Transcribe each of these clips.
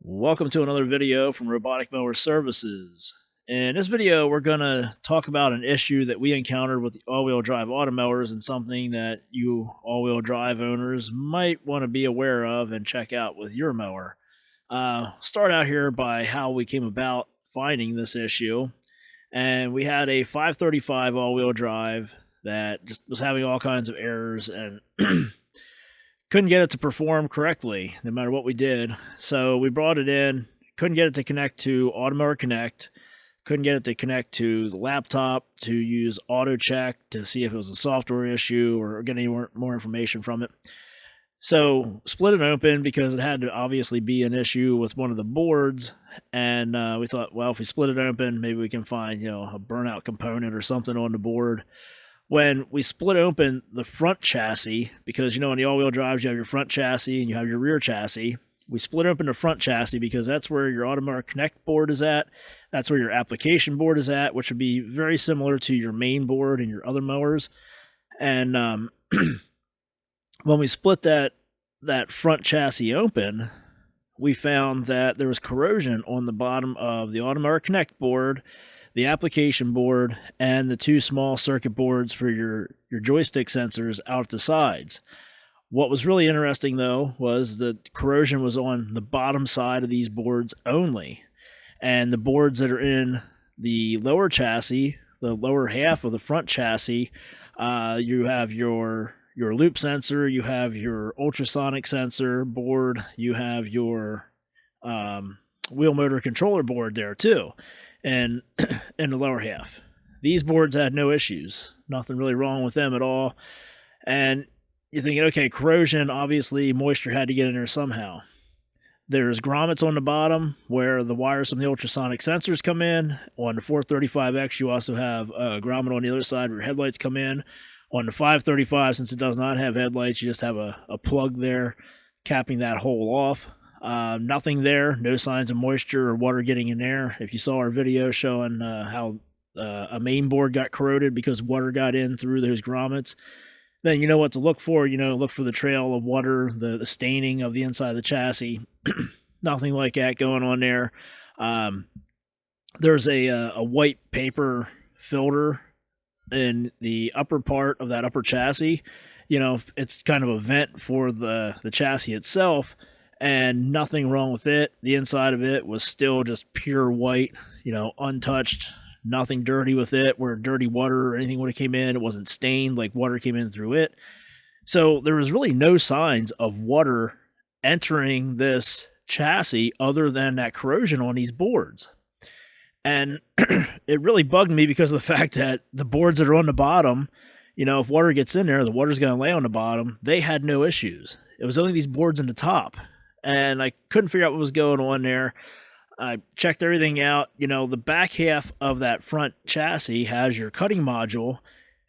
Welcome to another video from Robotic Mower Services. In this video, we're going to talk about an issue that we encountered with the all-wheel drive Automowers and something that you all-wheel drive owners might want to be aware of and check out with your mower. Start out here by how we came about finding this issue. And we had a 535 all-wheel drive that just was having all kinds of errors and couldn't get it to perform correctly no matter what we did. So we brought it in, couldn't get it to connect to Automower Connect, couldn't get it to connect to the laptop to use auto check to see if it was a software issue or get any more information from it. So split it open because it had to obviously be an issue with one of the boards. And we thought, well, if we split it open, maybe we can find, a burnout component or something on the board. When we split open the front chassis, because in the all-wheel drives you have your front chassis and you have your rear chassis, we split open the front chassis because that's where your Automower Connect board is at. That's where your application board is at, which would be very similar to your main board and your other mowers. And when we split that front chassis open, we found that there was corrosion on the bottom of the Automower Connect board, the application board, and the two small circuit boards for your joystick sensors out the sides. What was really interesting, though, was the corrosion was on the bottom side of these boards only. And the boards that are in the lower chassis, the lower half of the front chassis, you have your loop sensor, you have your ultrasonic sensor board, you have your wheel motor controller board there too. And in the lower half, these boards had no issues, nothing really wrong with them at all. And you're thinking, okay, corrosion, obviously moisture had to get in there somehow. There's grommets on the bottom where the wires from the ultrasonic sensors come in. On the 435X, you also have a grommet on the other side where your headlights come in. On the 535, since it does not have headlights, you just have a plug there capping that hole off. Nothing there, no signs of moisture or water getting in there. If you saw our video showing how a main board got corroded because water got in through those grommets, then you know what to look for. Look for the trail of water, the staining of the inside of the chassis. Nothing like that going on there. There's a white paper filter in the upper part of that upper chassis. It's kind of a vent for the chassis itself. And nothing wrong with it. The inside of it was still just pure white, untouched, nothing dirty with it, where dirty water or anything would have came in. It wasn't stained like water came in through it. So there was really no signs of water entering this chassis other than that corrosion on these boards. And it really bugged me because of the fact that the boards that are on the bottom, if water gets in there, the water's going to lay on the bottom. They had no issues. It was only these boards in the top. And I couldn't figure out what was going on there. I checked everything out. The back half of that front chassis has your cutting module,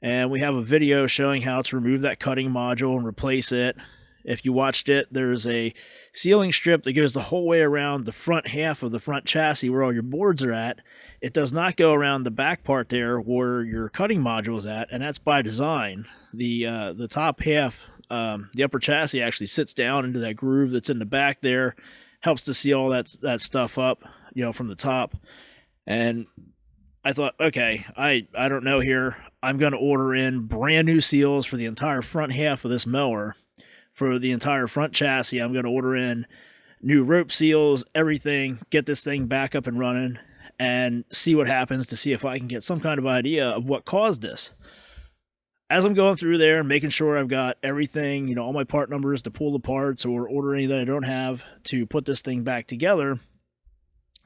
and we have a video showing how to remove that cutting module and replace it. If you watched it, there's a sealing strip that goes the whole way around the front half of the front chassis where all your boards are at. It does not go around the back part there where your cutting module is at, and that's by design. The top half, the upper chassis actually sits down into that groove that's in the back there, helps to seal that stuff up, from the top. And I thought, okay, I don't know here. I'm going to order in brand new seals for the entire front half of this mower. For the entire front chassis, I'm going to order in new rope seals, everything, get this thing back up and running, and see what happens to see if I can get some kind of idea of what caused this. As I'm going through there, making sure I've got everything, all my part numbers to pull the parts or order any that I don't have to put this thing back together,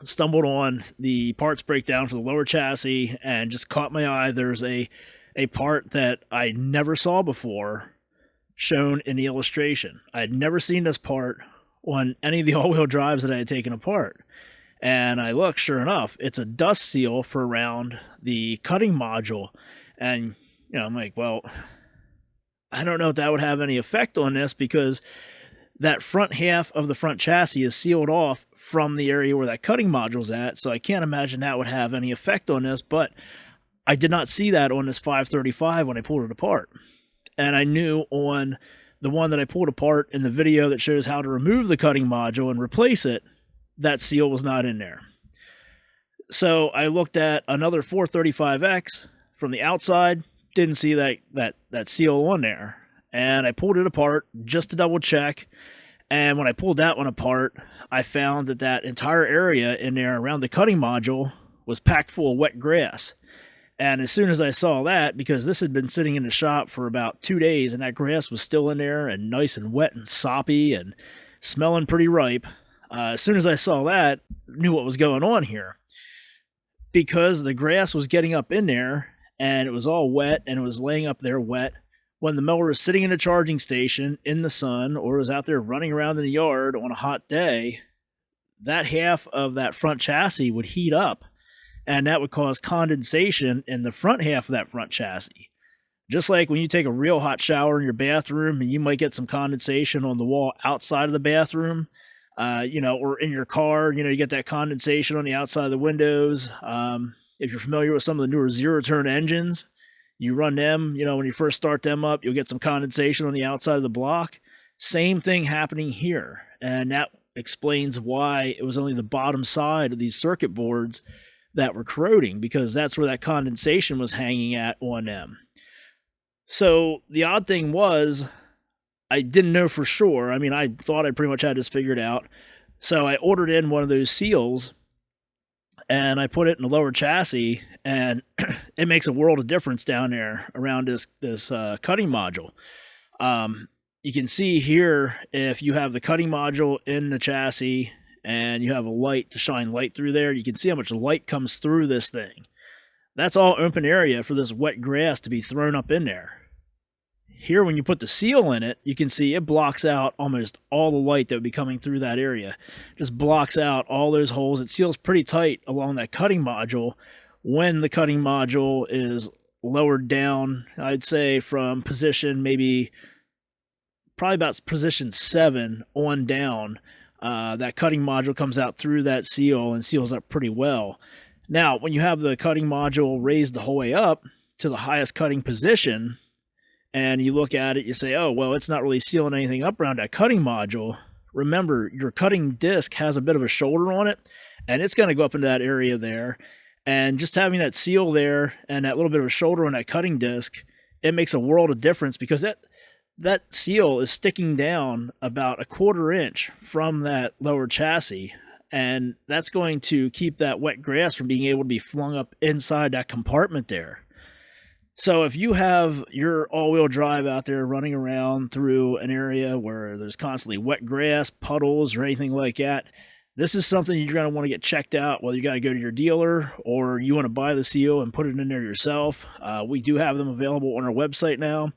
stumbled on the parts breakdown for the lower chassis and just caught my eye. There's a part that I never saw before shown in the illustration. I had never seen this part on any of the all-wheel drives that I had taken apart. And I look, sure enough, it's a dust seal for around the cutting module. And I'm like, well, I don't know if that would have any effect on this because that front half of the front chassis is sealed off from the area where that cutting module's at. So I can't imagine that would have any effect on this, but I did not see that on this 535 when I pulled it apart. And I knew on the one that I pulled apart in the video that shows how to remove the cutting module and replace it, that seal was not in there. So I looked at another 435X from the outside, didn't see that seal on there. And I pulled it apart just to double check. And when I pulled that one apart, I found that that entire area in there around the cutting module was packed full of wet grass. And as soon as I saw that, because this had been sitting in the shop for about 2 days and that grass was still in there and nice and wet and soppy and smelling pretty ripe, as soon as I saw that, I knew what was going on here. Because the grass was getting up in there and it was all wet and it was laying up there wet, when the mower was sitting in a charging station in the sun or was out there running around in the yard on a hot day, that half of that front chassis would heat up, and that would cause condensation in the front half of that front chassis. Just like when you take a real hot shower in your bathroom and you might get some condensation on the wall outside of the bathroom, or in your car, you get that condensation on the outside of the windows. If you're familiar with some of the newer zero-turn engines, you run them, when you first start them up, you'll get some condensation on the outside of the block. Same thing happening here. And that explains why it was only the bottom side of these circuit boards that were corroding, because that's where that condensation was hanging at on them. So the odd thing was, I didn't know for sure. I mean, I thought I pretty much had this figured out. So I ordered in one of those seals and I put it in the lower chassis, and it makes a world of difference down there around this cutting module. You can see here, if you have the cutting module in the chassis and you have a light to shine light through there, you can see how much light comes through this thing. That's all open area for this wet grass to be thrown up in there. Here, when you put the seal in it, you can see it blocks out almost all the light that would be coming through that area. Just blocks out all those holes. It seals pretty tight along that cutting module when the cutting module is lowered down, I'd say from position probably about position 7 on down. That cutting module comes out through that seal and seals up pretty well. Now, when you have the cutting module raised the whole way up to the highest cutting position, and you look at it, you say, oh, well, it's not really sealing anything up around that cutting module. Remember, your cutting disc has a bit of a shoulder on it, and it's going to go up into that area there. And just having that seal there and that little bit of a shoulder on that cutting disc, it makes a world of difference, because that seal is sticking down about a 1/4 inch from that lower chassis. And that's going to keep that wet grass from being able to be flung up inside that compartment there. So if you have your all-wheel drive out there running around through an area where there's constantly wet grass, puddles, or anything like that, this is something you're going to want to get checked out, whether you got to go to your dealer or you want to buy the seal and put it in there yourself. We do have them available on our website now,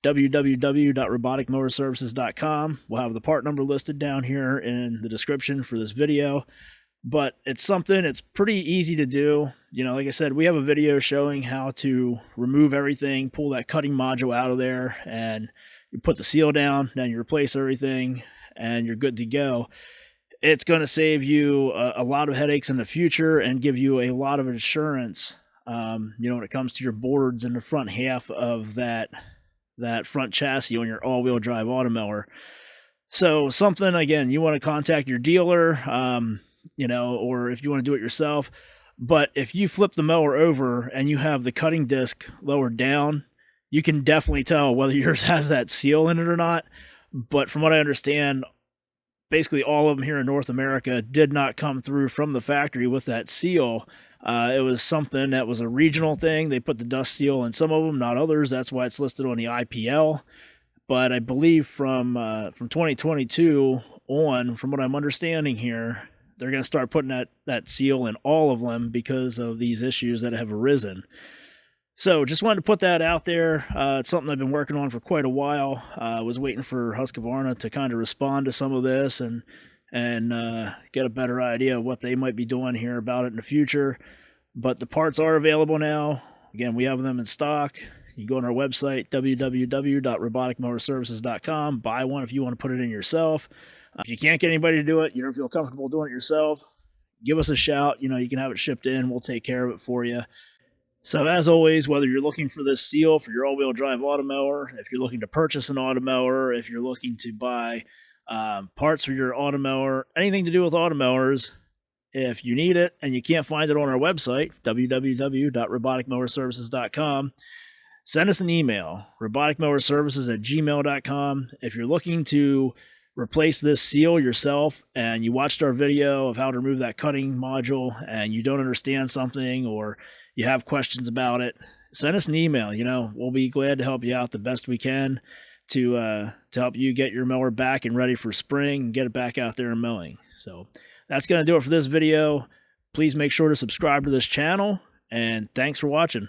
www.roboticmowerservices.com. We'll have the part number listed down here in the description for this video. But it's something, it's pretty easy to do. Like I said, we have a video showing how to remove everything, pull that cutting module out of there, and you put the seal down, then you replace everything, and you're good to go. It's going to save you a lot of headaches in the future and give you a lot of insurance, when it comes to your boards in the front half of that front chassis on your all-wheel drive Automower. So something, again, you want to contact your dealer, or if you want to do it yourself. But if you flip the mower over and you have the cutting disc lowered down, you can definitely tell whether yours has that seal in it or not. But from what I understand, basically all of them here in North America did not come through from the factory with that seal. It was something that was a regional thing. They put the dust seal in some of them, not others. That's why it's listed on the IPL. But I believe from 2022 on, from what I'm understanding here, they're going to start putting that seal in all of them because of these issues that have arisen. So just wanted to put that out there. It's something I've been working on for quite a while. I was waiting for Husqvarna to kind of respond to some of this and get a better idea of what they might be doing here about it in the future. But the parts are available now. Again, we have them in stock. You go on our website, www.roboticmowerservices.com. Buy one if you want to put it in yourself. If you can't get anybody to do it, you don't feel comfortable doing it yourself, give us a shout. You can have it shipped in. We'll take care of it for you. So as always, whether you're looking for this seal for your all-wheel drive Automower, if you're looking to purchase an Automower, if you're looking to buy parts for your Automower, anything to do with Automowers. If you need it and you can't find it on our website, www.roboticmowerservices.com, send us an email, roboticmowerservices@gmail.com. If you're looking to replace this seal yourself and you watched our video of how to remove that cutting module and you don't understand something or you have questions about it, send us an email. We'll be glad to help you out the best we can to help you get your mower back and ready for spring and get it back out there and mowing. So that's going to do it for this video. Please make sure to subscribe to this channel, and thanks for watching.